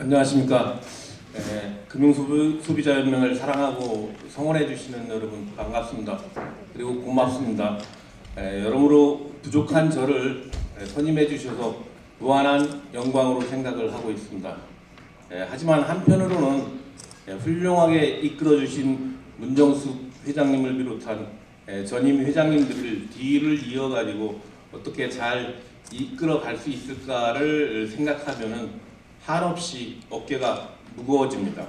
안녕하십니까. 금융소비자연맹을 사랑하고 성원해 주시는 여러분 반갑습니다. 그리고 고맙습니다. 여러모로 부족한 저를 선임해 주셔서 무한한 영광으로 생각을 하고 있습니다. 하지만 한편으로는 훌륭하게 이끌어 주신 문정숙 회장님을 비롯한 전임 회장님들을 뒤를 이어가지고 어떻게 잘 이끌어 갈 수 있을까를 생각하면은 한없이 어깨가 무거워집니다.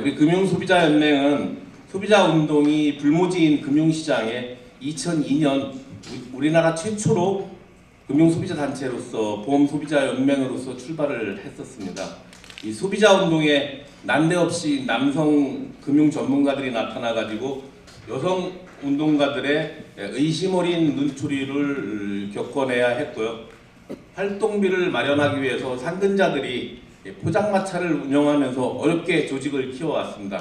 우리 금융소비자연맹은 소비자운동이 불모지인 금융시장에 2002년 우리나라 최초로 금융소비자단체로서 보험소비자연맹으로서 출발을 했었습니다. 이 소비자운동에 난데없이 남성 금융전문가들이 나타나가지고 여성 운동가들의 의심 어린 눈초리를 겪어내야 했고요. 활동비를 마련하기 위해서 상근자들이 포장마차를 운영하면서 어렵게 조직을 키워왔습니다.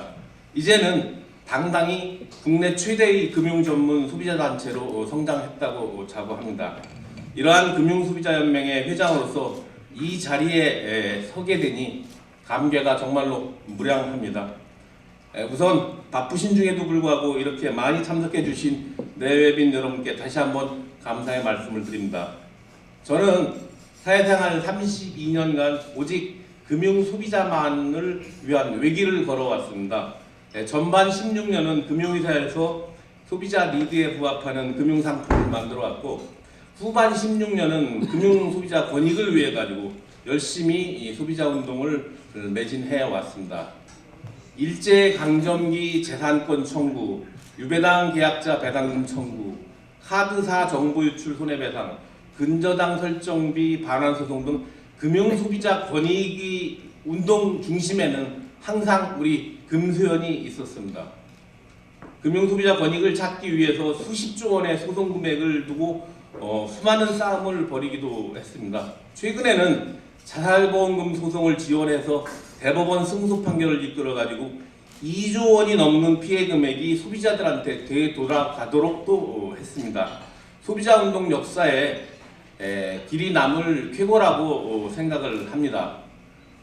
이제는 당당히 국내 최대의 금융전문 소비자단체로 성장했다고 자부합니다. 이러한 금융소비자연맹의 회장으로서 이 자리에 서게 되니 감개가 정말로 무량합니다. 우선 바쁘신 중에도 불구하고 이렇게 많이 참석해 주신 내외빈 여러분께 다시 한번 감사의 말씀을 드립니다. 저는 사회생활 32년간 오직 금융소비자만을 위한 외길을 걸어왔습니다. 전반 16년은 금융회사에서 소비자 니드에 부합하는 금융상품을 만들어왔고 후반 16년은 금융소비자 권익을 위해 가지고 열심히 소비자운동을 매진해 왔습니다. 일제강점기 재산권 청구, 유배당 계약자 배당금 청구, 카드사 정보 유출 손해배상, 근저당 설정비 반환소송 등 금융소비자 권익이 운동 중심에는 항상 우리 금수연이 있었습니다. 금융소비자 권익을 찾기 위해서 수십조 원의 소송 금액을 두고 수많은 싸움을 벌이기도 했습니다. 최근에는 자살보험금 소송을 지원해서 대법원 승소 판결을 이끌어가지고 2조 원이 넘는 피해 금액이 소비자들한테 되돌아가도록 또 했습니다. 소비자운동 역사에 길이 남을 쾌거라고 생각을 합니다.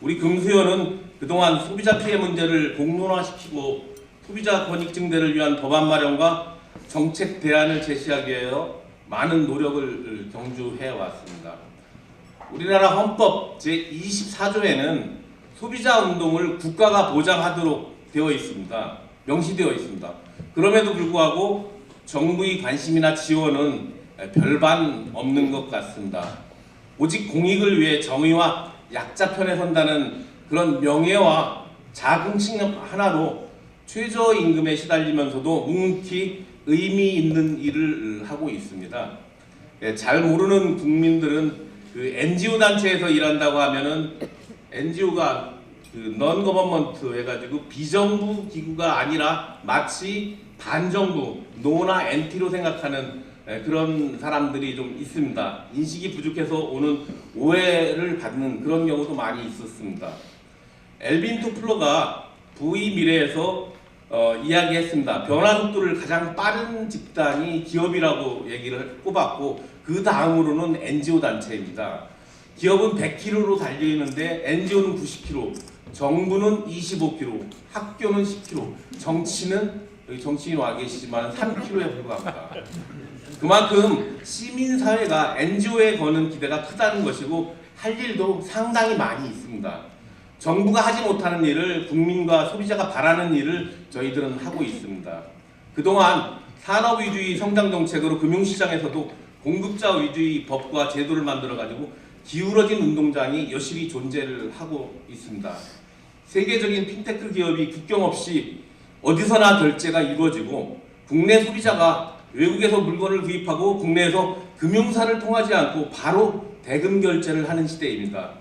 우리 금수연은 그동안 소비자 피해 문제를 공론화시키고 소비자 권익 증대를 위한 법안 마련과 정책 대안을 제시하기 위하여 많은 노력을 경주해 왔습니다. 우리나라 헌법 제24조에는 소비자 운동을 국가가 보장하도록 되어 있습니다. 명시되어 있습니다. 그럼에도 불구하고 정부의 관심이나 지원은 별반 없는 것 같습니다. 오직 공익을 위해 정의와 약자 편에 선다는 그런 명예와 자긍심 하나로 최저임금에 시달리면서도 묵묵히 의미 있는 일을 하고 있습니다. 잘 모르는 국민들은 그 NGO 단체에서 일한다고 하면은 NGO가 그 non-government 해가지고 비정부 기구가 아니라 마치 반정부, 노나 NT로 생각하는 그런 사람들이 좀 있습니다. 인식이 부족해서 오는 오해를 받는 그런 경우도 많이 있었습니다. 엘빈 토플러가 부의 미래에서 이야기했습니다. 변화 속도를 가장 빠른 집단이 기업이라고 얘기를 꼽았고 그 다음으로는 NGO 단체입니다. 기업은 100km로 달려있는데 NGO는 90km, 정부는 25km, 학교는 10km, 정치는 여기 정치인 와 계시지만 3km에 불과합니다. 그만큼 시민사회가 NGO에 거는 기대가 크다는 것이고 할 일도 상당히 많이 있습니다. 정부가 하지 못하는 일을 국민과 소비자가 바라는 일을 저희들은 하고 있습니다. 그동안 산업 위주의 성장 정책으로 금융시장에서도 공급자 위주의 법과 제도를 만들어가지고 기울어진 운동장이 여실히 존재를 하고 있습니다. 세계적인 핀테크 기업이 국경 없이 어디서나 결제가 이루어지고 국내 소비자가 외국에서 물건을 구입하고 국내에서 금융사를 통하지 않고 바로 대금 결제를 하는 시대입니다.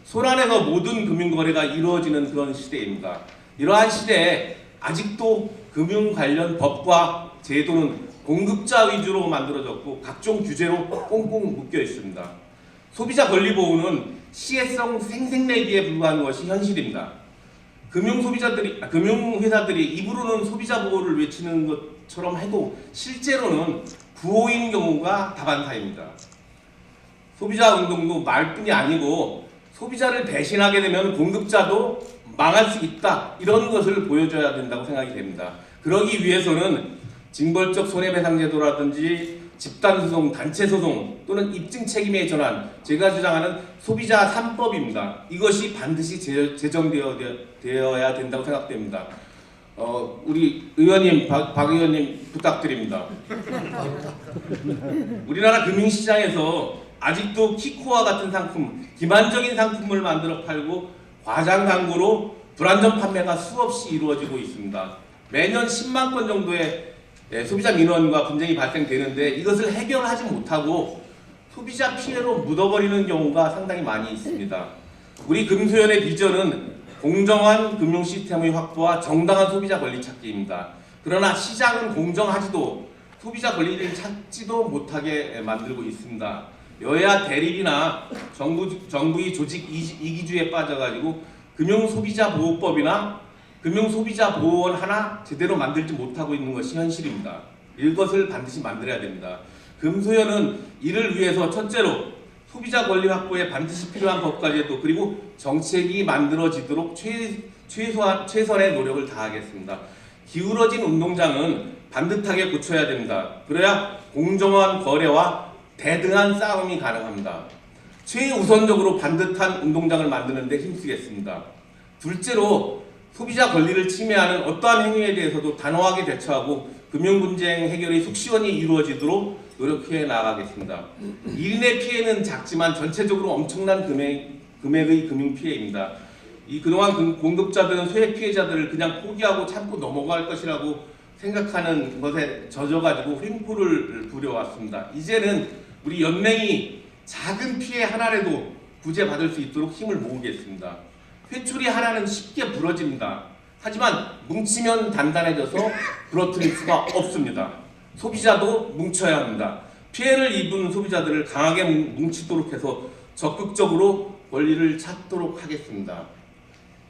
손안에서 모든 금융거래가 이루어지는 그런 시대입니다. 이러한 시대에 아직도 금융 관련 법과 제도는 공급자 위주로 만들어졌고 각종 규제로 꽁꽁 묶여 있습니다. 소비자 권리 보호는 시혜성 생색내기에 불과한 것이 현실입니다. 금융회사들이 입으로는 소비자 보호를 외치는 것처럼 해도 실제로는 구호인 경우가 다반사입니다. 소비자 운동도 말뿐이 아니고 소비자를 배신하게 되면 공급자도 망할 수 있다. 이런 것을 보여줘야 된다고 생각이 됩니다. 그러기 위해서는 징벌적 손해배상제도라든지 집단소송, 단체소송 또는 입증 책임의 전환, 제가 주장하는 소비자 3법입니다. 이것이 반드시 제정되어야 된다고 생각됩니다. 우리 의원님, 박 의원님 부탁드립니다. 우리나라 금융시장에서 아직도 키코와 같은 상품, 기만적인 상품을 만들어 팔고 과장 광고로 불안전 판매가 수없이 이루어지고 있습니다. 매년 10만 건 정도의 소비자 민원과 분쟁이 발생되는데 이것을 해결하지 못하고 소비자 피해로 묻어버리는 경우가 상당히 많이 있습니다. 우리 금수연의 비전은 공정한 금융 시스템의 확보와 정당한 소비자 권리 찾기입니다. 그러나 시장은 공정하지도 소비자 권리를 찾지도 못하게 만들고 있습니다. 여야 대립이나 정부의 조직 이기주의에 빠져가지고 금융소비자보호법이나 금융소비자보호원 하나 제대로 만들지 못하고 있는 것이 현실입니다. 이것을 반드시 만들어야 됩니다. 금소연은 이를 위해서 첫째로 소비자 권리 확보에 반드시 필요한 법까지도 그리고 정책이 만들어지도록 최선의 노력을 다하겠습니다. 기울어진 운동장은 반듯하게 고쳐야 됩니다. 그래야 공정한 거래와 대등한 싸움이 가능합니다. 최우선적으로 반듯한 운동장을 만드는 데 힘쓰겠습니다. 둘째로 소비자 권리를 침해하는 어떠한 행위에 대해서도 단호하게 대처하고 금융분쟁 해결이 속시원히 이루어지도록 노력해 나가겠습니다. 1인의 피해는 작지만 전체적으로 엄청난 금액의 금융피해입니다. 그동안 공급자들은 소액 피해자들을 그냥 포기하고 참고 넘어갈 것이라고 생각하는 것에 젖어가지고 횡포를 부려왔습니다. 이제는 우리 연맹이 작은 피해 하나라도 구제받을 수 있도록 힘을 모으겠습니다. 회초리 하나는 쉽게 부러집니다. 하지만 뭉치면 단단해져서 부러뜨릴 수가 없습니다. 소비자도 뭉쳐야 합니다. 피해를 입은 소비자들을 강하게 뭉치도록 해서 적극적으로 권리를 찾도록 하겠습니다.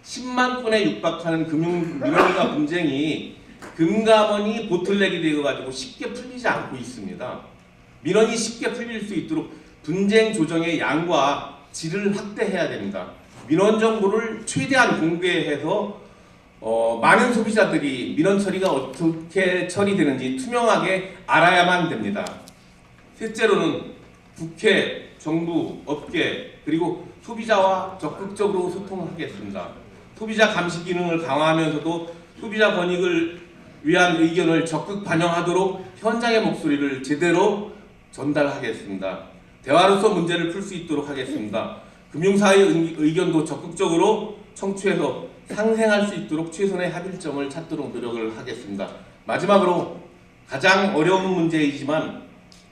10만 건에 육박하는 금융 민원과 분쟁이 금감원이 보틀렉이 되어가지고 쉽게 풀리지 않고 있습니다. 민원이 쉽게 풀릴 수 있도록 분쟁 조정의 양과 질을 확대해야 됩니다. 민원 정보를 최대한 공개해서 많은 소비자들이 민원 처리가 어떻게 처리되는지 투명하게 알아야만 됩니다. 셋째로는 국회, 정부, 업계 그리고 소비자와 적극적으로 소통하겠습니다. 소비자 감시 기능을 강화하면서도 소비자 권익을 위한 의견을 적극 반영하도록 현장의 목소리를 제대로 전달하겠습니다. 대화로서 문제를 풀 수 있도록 하겠습니다. 금융사의 의견도 적극적으로 청취해서 상생할 수 있도록 최선의 합일점을 찾도록 노력을 하겠습니다. 마지막으로 가장 어려운 문제이지만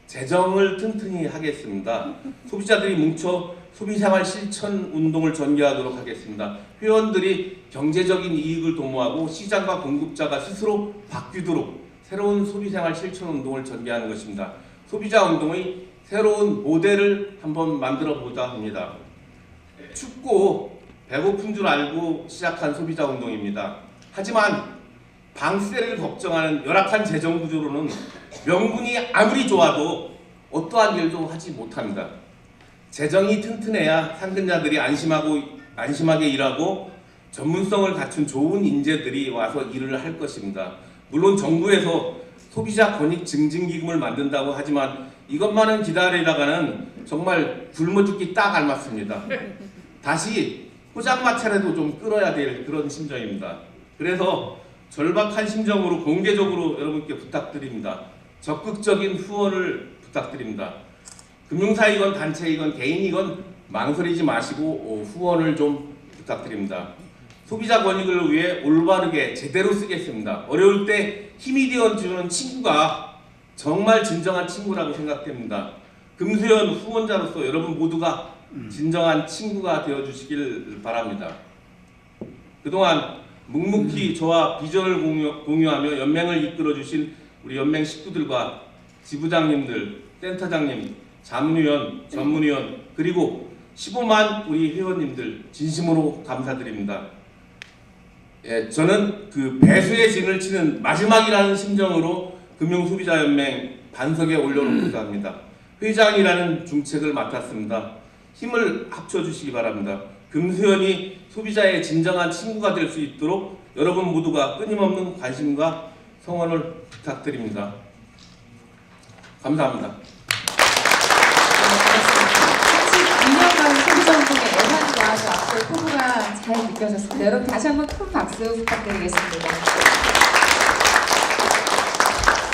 재정을 튼튼히 하겠습니다. 소비자들이 뭉쳐 소비생활 실천 운동을 전개하도록 하겠습니다. 회원들이 경제적인 이익을 도모하고 시장과 공급자가 스스로 바뀌도록 새로운 소비생활 실천 운동을 전개하는 것입니다. 소비자 운동의 새로운 모델을 한번 만들어 보자 합니다. 춥고 배고픈 줄 알고 시작한 소비자 운동입니다. 하지만 방세를 걱정하는 열악한 재정 구조로는 명분이 아무리 좋아도 어떠한 일도 하지 못합니다. 재정이 튼튼해야 상근자들이 안심하게 일하고 전문성을 갖춘 좋은 인재들이 와서 일을 할 것입니다. 물론 정부에서 소비자 권익 증진 기금을 만든다고 하지만 이것만은 기다리다가는 정말 굶어 죽기 딱 알맞습니다. 다시 포장마차라도 좀 끌어야 될 그런 심정입니다. 그래서 절박한 심정으로 공개적으로 여러분께 부탁드립니다. 적극적인 후원을 부탁드립니다. 금융사이건 단체이건 개인이건 망설이지 마시고 후원을 좀 부탁드립니다. 소비자 권익을 위해 올바르게 제대로 쓰겠습니다. 어려울 때 힘이 되어주는 친구가 정말 진정한 친구라고 생각됩니다. 금수연 후원자로서 여러분 모두가 진정한 친구가 되어주시길 바랍니다. 그동안 묵묵히 저와 비전을 공유하며 연맹을 이끌어주신 우리 연맹 식구들과 지부장님들, 센터장님, 자문위원, 전문위원 그리고 15만 우리 회원님들 진심으로 감사드립니다. 저는 그 배수의 진을 치는 마지막이라는 심정으로 금융소비자연맹 반석에 올려놓고자 합니다. 회장이라는 중책을 맡았습니다. 힘을 합쳐주시기 바랍니다. 금수현이 소비자의 진정한 친구가 될 수 있도록 여러분 모두가 끊임없는 관심과 성원을 부탁드립니다. 감사합니다. 32년간 소비자운동의 애환과 또 앞으로의 포부가 잘 느껴졌습니다. 여러분 다시 한번 큰 박수 부탁드리겠습니다.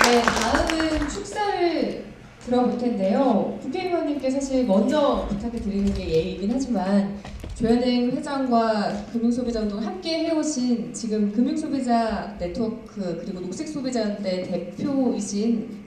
네, 다음은 축사를 들어볼 텐데요. 국회의원님께 사실 먼저 부탁을 드리는 게 예의이긴 하지만 조현행 회장과 금융소비자운동 함께 해오신 지금 금융소비자 네트워크 그리고 녹색소비자연대 대표이신